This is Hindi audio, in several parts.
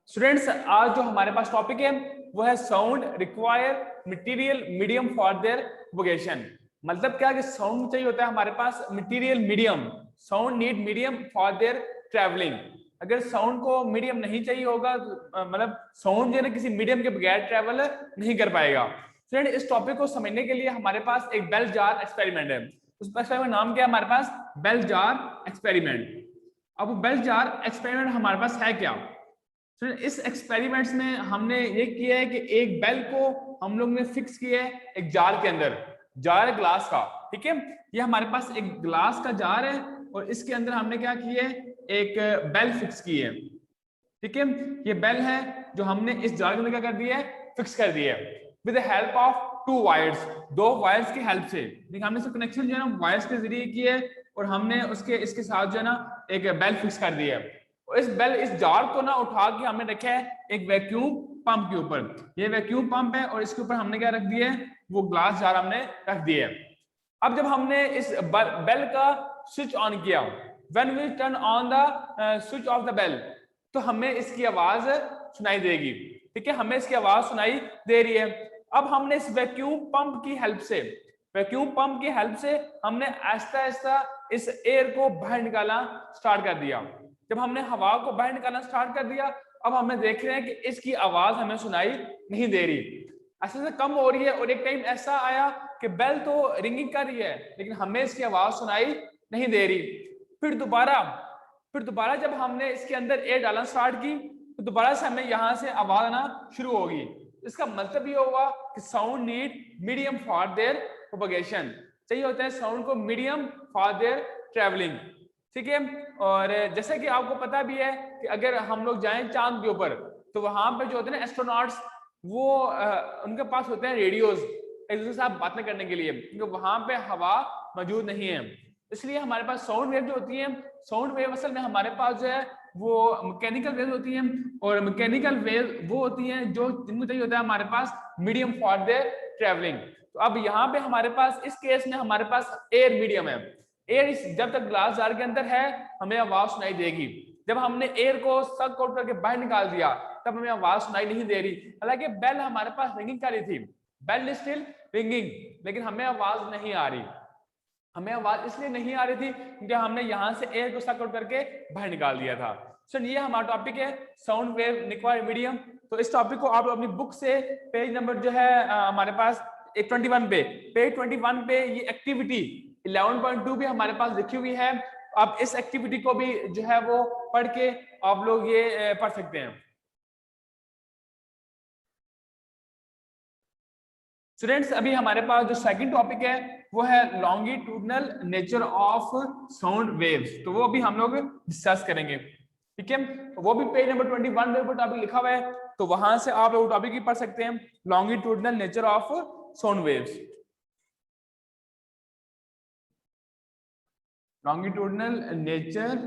स्टूडेंट्स, आज जो हमारे पास टॉपिक है वो है sound require material medium for their propagation. मतलब क्या कि साउंड चाहिए होता है हमारे पास material medium, sound need medium for their travelling. अगर साउंड को मीडियम नहीं चाहिए होगा मतलब साउंड जो है किसी मीडियम के बगैर ट्रैवल नहीं कर पाएगा। फ्रेंड, इस टॉपिक को समझने के लिए हमारे पास एक बेल जार एक्सपेरिमेंट है। उस एक्सपेरिमेंट नाम क्या है हमारे पास? Bell jar experiment. अब बेल जार एक्सपेरिमेंट हमारे पास है क्या? तो इस एक्सपेरिमेंट्स में हमने ये किया है कि एक बेल को हम लोग ने फिक्स किया है एक जार के अंदर। जार है ग्लास का, ठीक है। ये हमारे पास एक ग्लास का जार है और इसके अंदर हमने क्या किया है, एक बेल फिक्स की है, ठीक है। ये बेल है जो हमने इस जार के अंदर क्या कर दिया है, फिक्स कर दिया है with the help of to wires, दो वायर्स की हेल्प से। हमने इसका कनेक्शन जो है ना वायर्स के जरिए किया है और हमने इसके साथ जो है ना एक बेल फिक्स कर दिया है। इस जार को ना उठा के हमने रखा है एक वैक्यूम पंप के ऊपर। ये वैक्यूम पंप है और इसके ऊपर हमने क्या रख दिया है, वो ग्लास जार हमने रख दिया है। अब जब हमने इस बेल का स्विच ऑन किया, when we turn on the switch of the bell, तो हमें इसकी आवाज सुनाई देगी, ठीक है। हमें इसकी आवाज सुनाई दे रही है। अब हमने इस वैक्यूम पंप की हेल्प से हमने आहिस्ता आहिस्ता इस एयर को बाहर निकालना स्टार्ट कर दिया। जब हमने हवा को बाहर निकालना स्टार्ट कर दिया, अब हमें देख रहे हैं कि इसकी आवाज हमें सुनाई नहीं दे रही, ऐसे से कम हो रही है। और एक टाइम ऐसा आया कि बेल तो रिंगिंग कर रही है लेकिन हमें इसकी आवाज सुनाई नहीं दे रही। फिर दोबारा जब हमने इसके अंदर एयर डालना स्टार्ट की तो दोबारा से हमें यहाँ से आवाज आना शुरू होगी। इसका मतलब ये होगा कि sound need medium for their propagation. चाहिए होता है साउंड को मीडियम फॉर देयर ट्रेवलिंग, ठीक है। और जैसे कि आपको पता भी है कि अगर हम लोग जाएं चांद के ऊपर तो वहां पे जो होते हैं ना एस्ट्रोनॉट्स, वो उनके पास होते हैं रेडियोज एक दूसरे से आप बातें करने के लिए, क्योंकि वहां पे हवा मौजूद नहीं है। इसलिए हमारे पास साउंड वेव जो होती है, साउंड वेव असल में हमारे पास जो है वो मैकेनिकल वेव होती हैं। और मैकेनिकल वेव वो होती हैं जो जिनको चाहिए होता है हमारे पास मीडियम फॉर द ट्रेवलिंग। तो अब यहाँ पे हमारे पास इस केस में हमारे पास एयर मीडियम है। एयर जब तक ग्लास जार के अंदर है हमें आवाज सुनाई देगी। जब हमने एयर को सक आउट करके बाहर निकाल दिया तब हमें आवाज सुनाई नहीं दे रही। हालांकि बेल हमारे पास रिंगिंग कर रही थी, बेल स्टिल रिंगिंग, लेकिन हमें आवाज नहीं आ रही। हमें आवाज इसलिए नहीं आ रही थी क्योंकि हमने यहाँ से एयर को सक आउट करके बाहर निकाल दिया था। सो ये हमारा टॉपिक है साउंड वेव रिक्वायर मीडियम। तो इस टॉपिक को आप अपनी बुक से पेज नंबर जो है हमारे पास 21 पे, पेज 21 पे ये एक्टिविटी 11.2 भी हमारे पास लिखी हुई है। आप इस एक्टिविटी को भी जो है वो पढ़ के आप लोग ये पढ़ सकते हैं। स्टूडेंट्स, अभी हमारे पास जो सेकंड टॉपिक है वो है longitudinal nature of sound waves. तो वो अभी हम लोग डिस्कस करेंगे, ठीक है। वो भी पेज नंबर 21 पे टॉपिक लिखा हुआ है, तो वहां से आप लोग टॉपिक ही पढ़ सकते हैं, longitudinal nature of sound waves. Longitudinal nature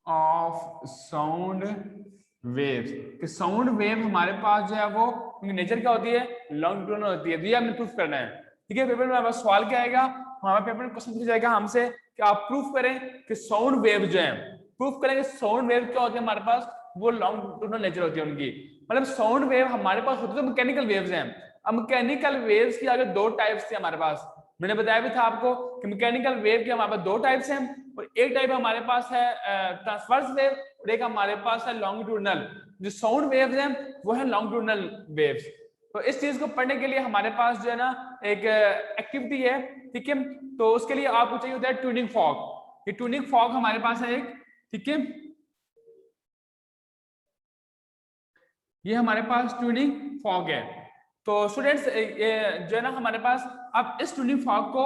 of sound waves. कि साउंड वेव हमारे पास जो है वो नेचर क्या होती है, लॉन्गिट्यूडनल होती है। तो ये हमें प्रूफ करना है, ठीक है। पेपर में हमारा सवाल क्या आएगा, हमारे पेपर में क्वेश्चन पूछा जाएगा हमसे कि आप प्रूफ करें कि साउंड वेव जो है, प्रूफ करेंगे साउंड वेव क्या होती है हमारे पास, वो लॉन्गिट्यूडनल नेचर होती है उनकी। मतलब साउंड वेव हमारे पास होती है तो मैकेनिकल वेव्स हैं। अब मैकेनिकल वेव्स की अगर दो टाइप्स थे हमारे पास, मैंने बताया भी था आपको कि मैकेनिकल वेव के हमारे पास दो टाइप्स हैं। और एक टाइप हमारे पास है ट्रांसवर्स वेव और एक हमारे पास है लॉन्गिट्यूडनल। जो साउंड वेव्स हैं वो है लॉन्गिट्यूडनल वेव्स। तो इस चीज को पढ़ने के लिए हमारे पास जो है ना एक एक्टिविटी है, ठीक है। तो उसके लिए आपको चाहिए होता है ट्यूनिंग फॉग। ये ट्यूनिंग फॉग हमारे पास है एक, ठीक है। ये हमारे पास ट्यूनिंग फॉग है। तो स्टूडेंट्स जो है ना हमारे पास, अब इस ट्यूनिंग फॉग को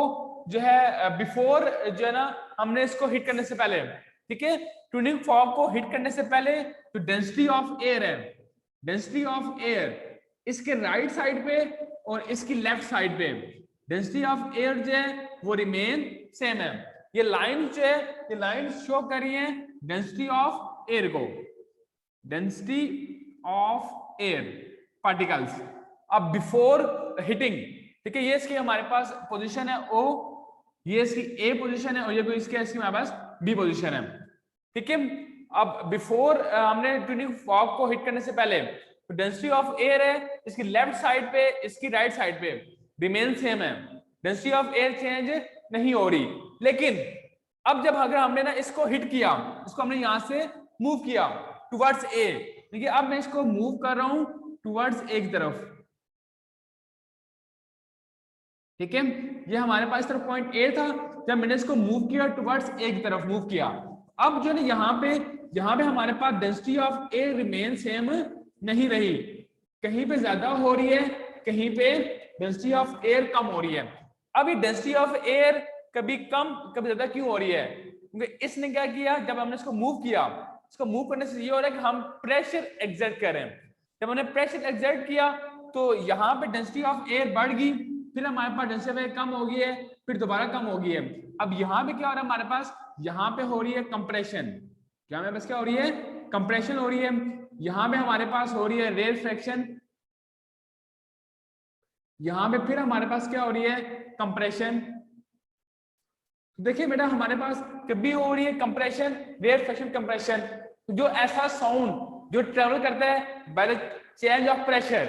जो है बिफोर जो है ना हमने इसको हिट करने से पहले, ठीक है, ट्यूनिंग फॉग को हिट करने से पहले जो डेंसिटी ऑफ एयर है, डेंसिटी ऑफ एयर इसके राइट साइड पे और इसकी लेफ्ट साइड पे डेंसिटी ऑफ एयर जो है वो रिमेन सेम है। ये लाइन जो है, ये लाइन शो कर रही है डेंसिटी ऑफ एयर को, डेंसिटी ऑफ एयर पार्टिकल्स अब बिफोर हिटिंग, ठीक है। ये इसकी हमारे पास पोजीशन है ओ, ये इसकी ए पोजीशन है और ये इसकी हमारे पास बी पोजीशन है, ठीक है। अब बिफोर हमने ट्यूनिंग फॉग को हिट करने से पहले तो डेंसिटी ऑफ एयर है इसकी लेफ्ट साइड पे, इसकी राइट साइड पे रिमेन सेम है, डेंसिटी ऑफ एयर चेंज नहीं हो रही। लेकिन अब जब अगर हमने ना इसको हिट किया, इसको हमने यहां से मूव किया टुवर्ड्स ए, देखिए अब मैं इसको मूव कर रहा हूं टुवर्ड्स ए की तरफ, ठीक है, ये हमारे पास तरफ पॉइंट ए था, जब मैंने इसको मूव किया टुवर्ड्स ए की तरफ मूव किया, अब जो है यहाँ पे हमारे पास density of air remain same नहीं रही, कहीं पे ज्यादा हो रही है, कहीं पे डेंसिटी ऑफ एयर कम हो रही है। अब ये डेंसिटी ऑफ एयर कभी कम कभी ज्यादा क्यों हो रही है? क्योंकि इसने क्या किया, जब हमने इसको मूव किया, इसको मूव करने से ये हो रहा है कि हम प्रेशर एक्सर्ट कर रहे हैं। जब हमने प्रेशर एक्सर्ट किया तो यहाँ पे डेंसिटी ऑफ एयर बढ़ गई, फिर हमारे पास डेंसिटी ऑफ एयर कम हो गई है, फिर दोबारा कम हो गई है। अब यहाँ पे क्या हो रहा है हमारे पास, यहाँ पे हो रही है कंप्रेशन, क्या हमारे पास क्या हो रही है, कंप्रेशन हो रही है। यहाँ पे हमारे पास हो रही है रेरफेक्शन, यहाँ पे फिर हमारे पास क्या हो रही है, कंप्रेशन। देखिए बेटा हमारे पास कभी हो रही है कंप्रेशन, रेरफेक्शन, कंप्रेशन। जो ऐसा साउंड जो ट्रेवल करता है by the change of pressure,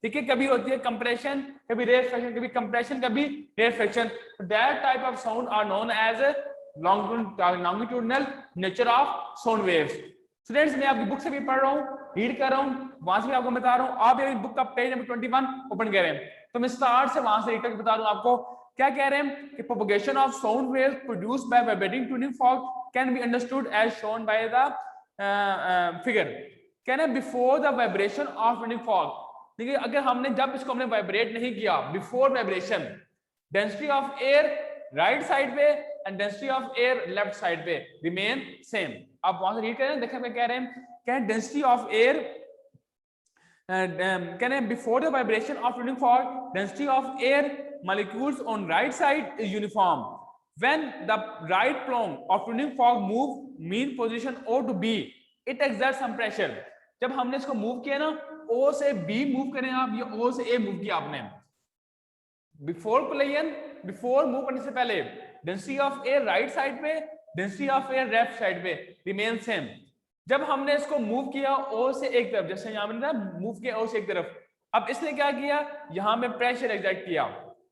ठीक है, कभी होती है कंप्रेशन, कभी रेरफेक्शन, कभी कंप्रेशन, कभी rarefaction, that type of sound are known as longitudinal nature of sound waves. Students मैं आपकी बुक से भी पढ़ रहा हूँ, रीड कर रहा हूँ, वहां से भी आपको बता रहा हूँ, आप ये बुक का पेज नंबर 21 ओपन करें तो मैं स्टार्ट से वहां से रीड करके बता दूं आपको क्या कह रहे हैं कि propagation of sound waves produced by vibrating tuning fork can be understood as shown by the figure. कहना है before the vibration of tuning fork, देखिए अगर हमने जब इसको हमने वाइब्रेट नहीं किया, before vibration density of air right side पे and density of air left side पे रिमेन सेम। आप वहां से रीड करें, देखिए मैं कह रहे हैं क्या density of air before the vibration of tuning fork, density of air molecules on right side is uniform. When the right prong of tuning fork move mean position O to B, it exerts some pressure. जब हमने इसको मूव किया ना, O से B मूव करें आप, ये O से A मूव किया आपने, बिफोर कोलिजन, बिफोर मूव करने से पहले density of air right side पे, density of air left side पे रिमेन सेम। जब हमने इसको मूव किया ओ से एक तरफ, जैसे यहाँ मैंने मूव किया ओ से एक तरफ, अब इसने क्या किया, यहाँ में प्रेशर एक्सर्ट किया,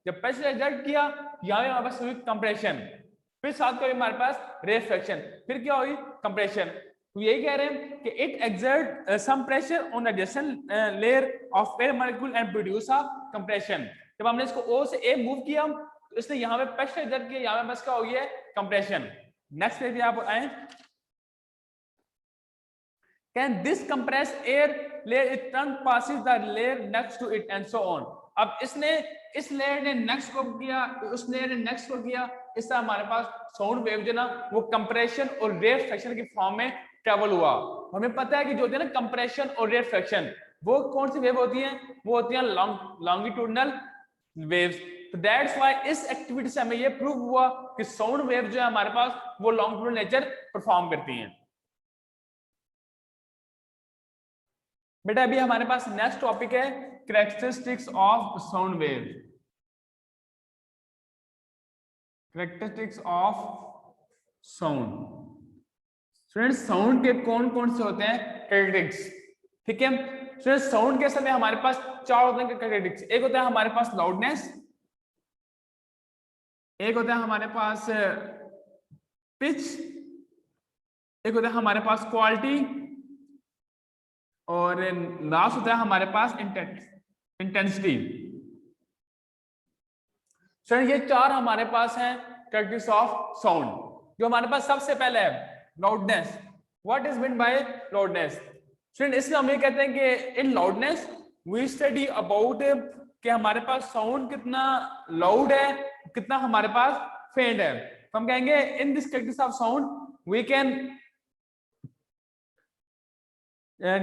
जब प्रेशर एक्सर्ट किया यहाँ पे हमारे पास हुई कंप्रेशन, फिर साथ में हमारे पास रेरफेक्शन, फिर क्या हुई कंप्रेशन। तो यही कह रहे हैं कि it exert some pressure on adjacent layer of air molecule and produce a compression. जब हमने इसको ओ से ए मूव किया तो इसने यहाँ पे प्रेशर एक्सर्ट किया, यहाँ पे बस क्या हो गया कंप्रेशन। नेक्स्ट पेज पे आप आए, can this compressed air layer it tongue passes the layer next to it and so on। अब इसने इस लेयर ने नेक्स्ट को किया, उस लेयर ने नेक्स्ट को किया, इस तरह हमारे पास साउंड वेव जो ना वो कंप्रेशन और रेरफेक्शन की फॉर्म में ट्रेवल हुआ। हमें पता है कि जो होती है ना कंप्रेशन और रेरफेक्शन, वो कौन सी वेव होती है, वो होती है लॉन्गिट्यूडनल वेव्स। तो दैट्स व्हाई इस एक्टिविटी से हमें ये प्रूव हुआ कि साउंड वेव जो है हमारे पास वो लॉन्गिट्यूडनल नेचर परफॉर्म करती हैं। बेटा अभी हमारे पास नेक्स्ट टॉपिक है characteristics of sound wave. Characteristics of sound, students sound के कौन कौन से होते हैं कैरेक्टरिस्टिक्स, ठीक है स्टूडेंट्स। साउंड के समय हमारे पास चार होते हैं कैरेक्टरिस्टिक्स, एक होता है हमारे पास लाउडनेस, एक होता है हमारे पास पिच, एक होता है हमारे पास क्वालिटी, और लास्ट होता है हमारे पास इंटेंसिटी। सर ये चार हमारे पास हैं कैरेक्टरिस्टिक्स ऑफ साउंड। जो हमारे पास सबसे पहले है loudness. What is mean by loudness? Student इसमें हम ये कहते हैं कि इन लाउडनेस वी स्टडी अबाउट कि हमारे पास साउंड कितना लाउड है, कितना हमारे पास फेंट है। तो हम कहेंगे in this characteristics of sound we can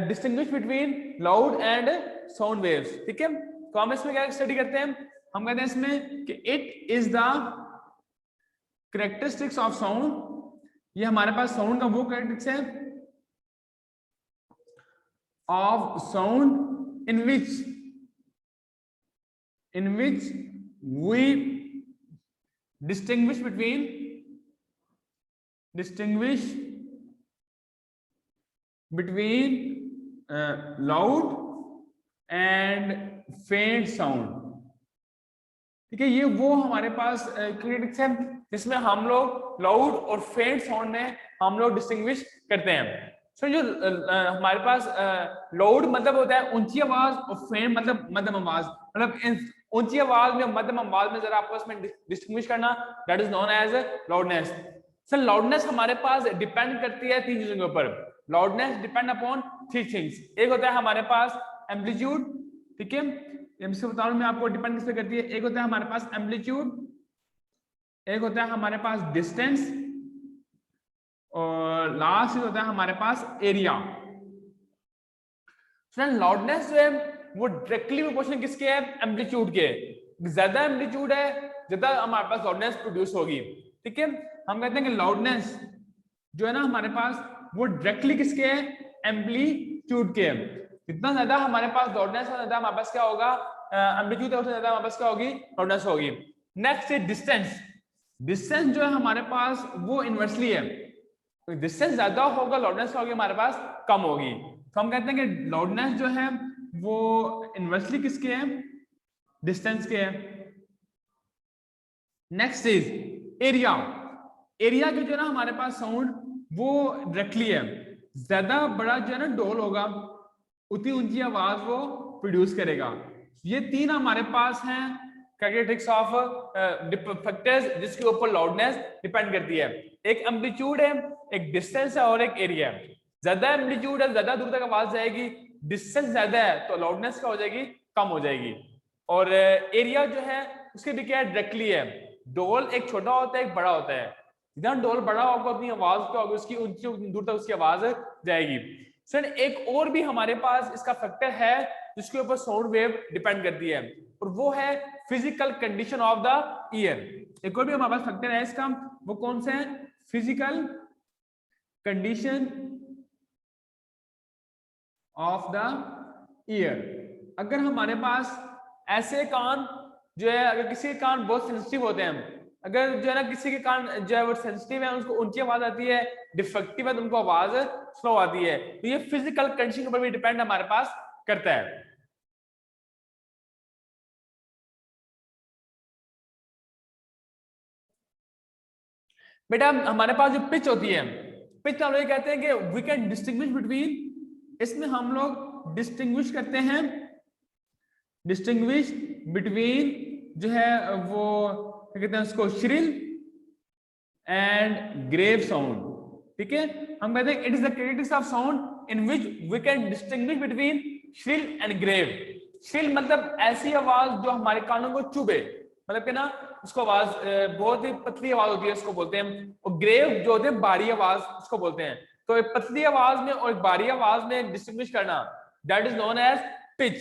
distinguish between loud and sound waves, ठीक है। तो हम इसमें क्या स्टडी करते हैं, हम कहते हैं इसमें कि it is the characteristics of sound, ये हमारे पास साउंड का वो कैरेक्टरिस्टिक्स है of sound in which we distinguish between loud and faint sound। ठीक है, ये वो हमारे पास क्रिटिक्स है जिसमें हम लोग लाउड और फेंट साउंड में हम लोग डिस्टिंग्विश करते हैं। सो जो हमारे पास लाउड मतलब होता है ऊंची आवाज और फेंट मतलब मध्यम आवाज, मतलब ऊंची आवाज में मध्यम आवाज में जरा आपस में डिस्टिंग्विश करना, that is known as loudness. Sir loudness हमारे पास डिपेंड करती है तीन चीजों के ऊपर। Loudness depend upon three things. एक होता है हमारे पास एम्पलीट्यूड, ठीक है, से बता रहा हूं मैं आपको, डिपेंड किस पे करती है। एक होता है हमारे पास एम्पलीट्यूड, एक होता है हमारे पास डिस्टेंस, और लास्ट होता है हमारे पास एरिया। लाउडनेस जो है वो डायरेक्टली प्रोपोर्शनल किसके है, एम्पलीट्यूड के। ज्यादा एम्पलीट्यूड है ज्यादा हमारे पास लाउडनेस प्रोड्यूस होगी। ठीक है, हम कहते हैं कि लाउडनेस जो है ना हमारे पास वो डायरेक्टली किसके है, एम्पलीट्यूड के। जितना ज्यादा हमारे पास लाउडनेस है ज्यादा हमारे पास क्या होगा, एम्पलीट्यूड है, उससे ज्यादा हमारे पास क्या होगी, लाउडनेस होगी। नेक्स्ट है डिस्टेंस। डिस्टेंस जो है हमारे पास वो इनवर्सली है, तो डिस्टेंस ज्यादा होगा लाउडनेस क्या होगी हमारे पास कम होगी। तो हम कहते हैं कि लाउडनेस जो है वो इनवर्सली किसके है, डिस्टेंस के है। Next is area. एरिया के जो है ना हमारे पास साउंड वो डायरेक्टली है, ज्यादा बड़ा जो है ना डोल होगा उतनी ऊंची आवाज वो प्रोड्यूस करेगा। ये तीन हमारे पास हैं कैरेक्टरिस्टिक्स ऑफ फैक्टर्स जिसके ऊपर लाउडनेस डिपेंड करती है। एक एम्पलीट्यूड है, एक डिस्टेंस है और एक एरिया है। ज्यादा एम्पलीट्यूड है ज्यादा दूर तक आवाज जाएगी, डिस्टेंस ज्यादा है तो लाउडनेस क्या हो जाएगी, कम हो जाएगी। और एरिया जो है उसके भी क्या है, डायरेक्टली है। डोल एक छोटा होता है एक बड़ा होता है, जितना डोल बड़ा होगा उतनी आवाज क्या होगी उसकी, ऊंची दूर तक उसकी आवाज जाएगी। सर एक और भी हमारे पास इसका फैक्टर है जिसके ऊपर साउंड वेव डिपेंड करती है, और वो है physical condition of the year. एक और भी हमारे पास फैक्टर है इसका, वो कौन सा है, physical condition of the year. अगर हमारे पास ऐसे कान जो है, अगर किसी के कान बहुत सेंसिटिव होते हैं, अगर जो है ना किसी के कान जो है वो सेंसिटिव है, उसको ऊंची आवाज आती है, डिफेक्टिव है तो उनको आवाज स्लो आती है, तो ये फिजिकल कंडीशन के ऊपर भी डिपेंड हमारे पास करता है। बेटा हमारे पास जो पिच होती है, पिच हम लोग कहते हैं कि वी कैन डिस्टिंग्विश बिटवीन, इसमें हम लोग डिस्टिंग्विश करते हैं, डिस्टिंग्विश बिटवीन जो है वो क्या कहते हैं उसको, श्रिल एंड ग्रेव साउंड। ठीक है, हम कहते हैं it is the characteristics of sound in which we can distinguish between shrill and grave. Shrill मतलब ऐसी आवाज जो हमारे कानों को चुभे, मतलब कि ना उसको आवाज बहुत ही पतली आवाज होती है उसको बोलते हैं, और ग्रेव जो होते हैं बारी आवाज उसको बोलते हैं। तो एक पतली आवाज में और एक बारी आवाज में डिस्टिंग्विश करना, that is known as pitch.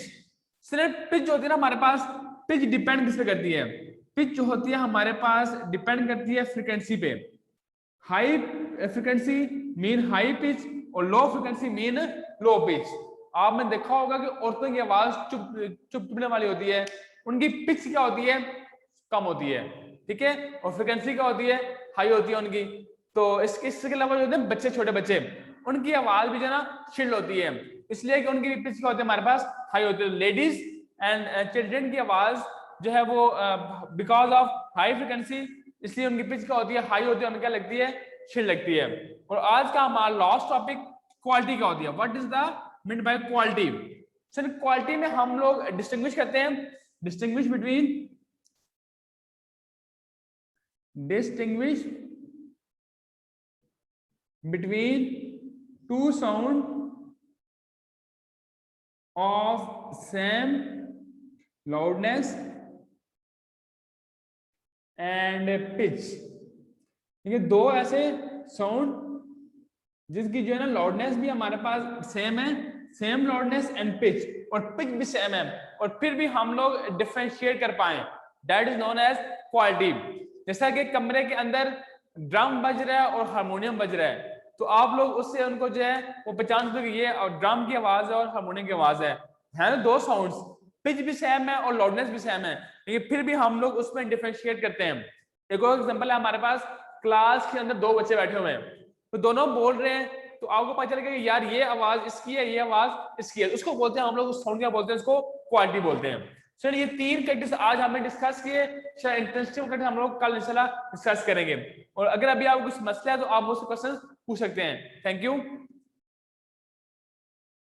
सिर्फ पिच जो होती है ना हमारे पास, पिच डिपेंड किस पे करती है, पिच जो होती है हमारे पास डिपेंड करती है फ्रीक्वेंसी पे। High frequency mean high pitch और low frequency mean low pitch. आपने देखा होगा कि औरतों की आवाज चुभने वाली होती है, उनकी पिच क्या होती है, कम होती है। ठीक है, और फ्रीक्वेंसी क्या होती है, हाई होती है उनकी। तो इसके अलावा जो होते हैं बच्चे, छोटे बच्चे, उनकी आवाज भी जो है ना शिल्ड होती है, इसलिए कि उनकी पिच क्या होती है हमारे पास, हाई होती है। लेडीज एंड चिल्ड्रन की आवाज जो है वो बिकॉज ऑफ हाई फ्रीक्वेंसी, इसलिए उनकी पिच क्या होती है, हाई होती है, उनकी क्या लगती है, शिल्ड लगती है। और आज का हमारा लास्ट टॉपिक क्वालिटी का होती है। What is the mean by quality. Sir quality में हम लोग डिस्टिंग्विश करते हैं, distinguish between two sound of same loudness and pitch। ठीक है, दो ऐसे साउंड जिसकी जो है ना लाउडनेस भी हमारे पास सेम है, सेम लाउडनेस एंड पिच, और पिच भी सेम है, और फिर भी हम लोग डिफरेंशिएट कर पाए, that is known as quality. जैसा कि कमरे के अंदर ड्रम बज रहा है और हारमोनियम बज रहा है, तो आप लोग उससे उनको जो है वो पहचान सकते हैं कि ये और ड्रम की आवाज है और हारमोनियम की आवाज है ना, दो साउंड्स, पिच भी सेम है और लाउडनेस भी सेम है, लेकिन फिर भी हम लोग उसमें डिफरेंशिएट करते हैं। एक और एग्जांपल है हमारे पास, क्लास के अंदर दो बच्चे बैठे हुए हैं, तो दोनों बोल रहे हैं, तो आपको पता चलेगा कि यार ये आवाज इसकी है, ये आवाज इसकी है, उसको बोलते हैं हम लोग, उस साउंड क्या बोलते हैं, उसको क्वालिटी बोलते हैं। सर ये 3 कैरेक्टर्स आज हमने डिस्कस किए, शायद इंटरेस्टिंग कैरेक्टर हम लोग कल इंशाल्लाह डिस्कस करेंगे। और अगर अभी आपको कुछ मसला है तो आप मुझसे क्वेश्चन पूछ सकते हैं। Thank you.